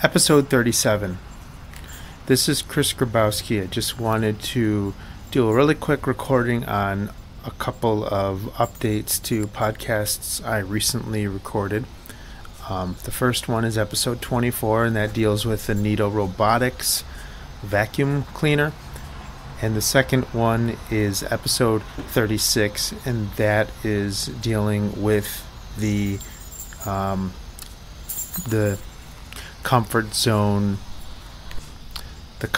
Episode 37. This is Chris Grabowski. I just wanted to do a really quick recording on a couple of updates to podcasts I recently recorded. The first one is episode 24, and that deals with the Neato Robotics vacuum cleaner. And the second one is episode 36, and that is dealing with the comfort zone, the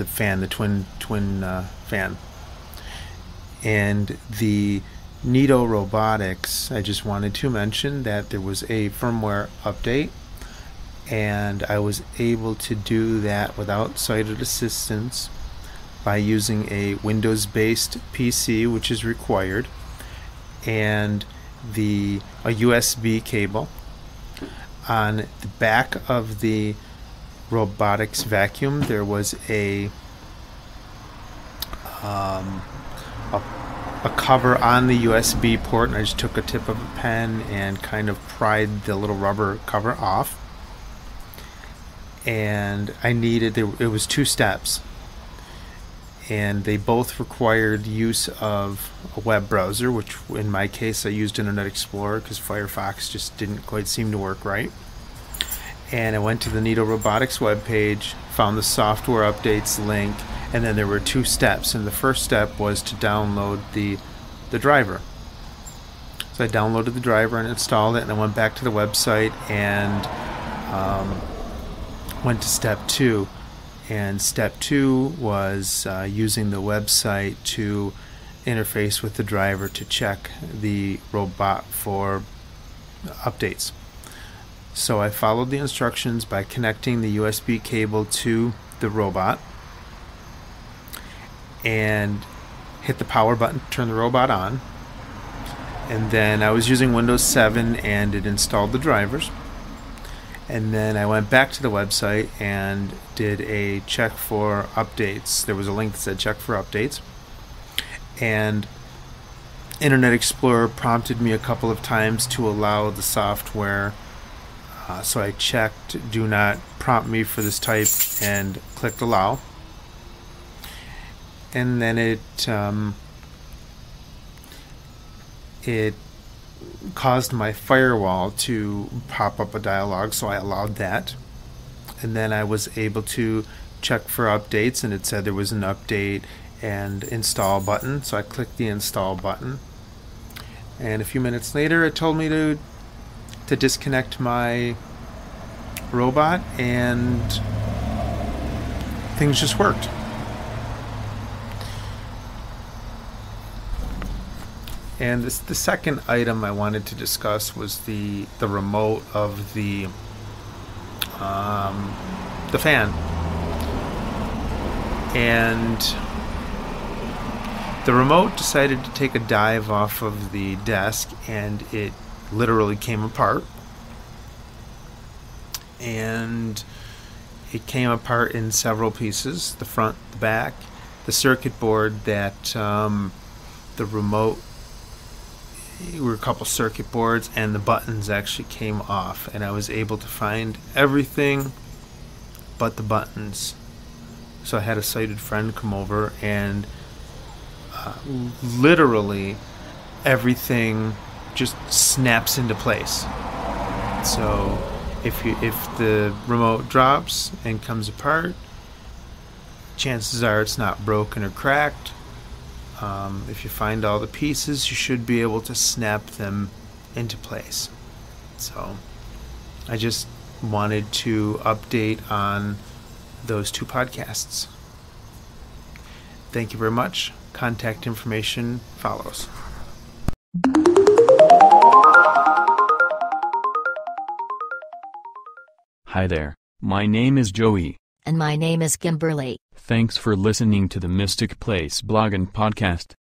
fan, the twin fan. And the Neato Robotics, I just wanted to mention that there was a firmware update, and I was able to do that without sighted assistance by using a Windows-based PC, which is required, and a USB cable. On the back of the robotics vacuum, there was a cover on the USB port, and I just took a tip of a pen and kind of pried the little rubber cover off. And it was 2 steps, and they both required use of a web browser, which in my case I used Internet Explorer because Firefox just didn't quite seem to work right. And I went to the Neato Robotics webpage, found the software updates link, and then there were 2 steps. And the first step was to download the driver. So I downloaded the driver and installed it, and I went back to the website and went to step 2. And step 2 was using the website to interface with the driver to check the robot for updates. So I followed the instructions by connecting the USB cable to the robot and hit the power button to turn the robot on. And then I was using Windows 7 and it installed the drivers. And then I went back to the website and did a check for updates. There was a link that said check for updates. And Internet Explorer prompted me a couple of times to allow the software. So I checked do not prompt me for this type and clicked allow. And then it caused my firewall to pop up a dialog, so I allowed that. And then I was able to check for updates, and it said there was an update and install button, so I clicked the install button. And a few minutes later it told me to disconnect my robot, and things just worked. And the second item I wanted to discuss was the remote of the fan. And the remote decided to take a dive off of the desk, and it literally came apart. And it came apart in several pieces: the front, the back, the circuit board that the remote were a couple circuit boards, and the buttons actually came off, and I was able to find everything but the buttons. So I had a sighted friend come over, and literally everything just snaps into place. So if the remote drops and comes apart, chances are it's not broken or cracked. If you find all the pieces, you should be able to snap them into place. So I just wanted to update on those 2 podcasts. Thank you very much. Contact information follows. Hi there, my name is Joey. And my name is Kimberly. Thanks for listening to the Mystic Place blog and podcast.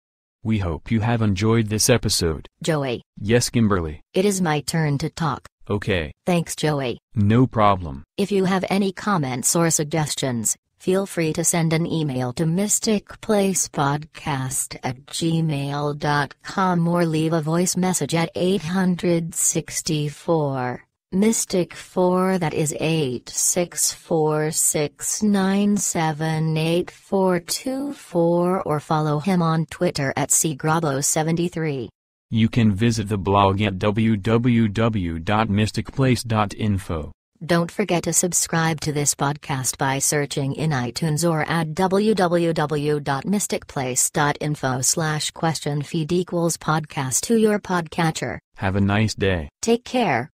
We hope you have enjoyed this episode. Joey. Yes, Kimberly. It is my turn to talk. Okay. Thanks, Joey. No problem. If you have any comments or suggestions, Feel free to send an email to mysticplacepodcast@gmail.com or leave a voice message at 864 Mystic 4, that is 864-697-8424, or follow him on Twitter at cgrabo73. You can visit the blog at www.mysticplace.info. Don't forget to subscribe to this podcast by searching in iTunes or at www.mysticplace.info/question feed equals podcast to your podcatcher. Have a nice day. Take care.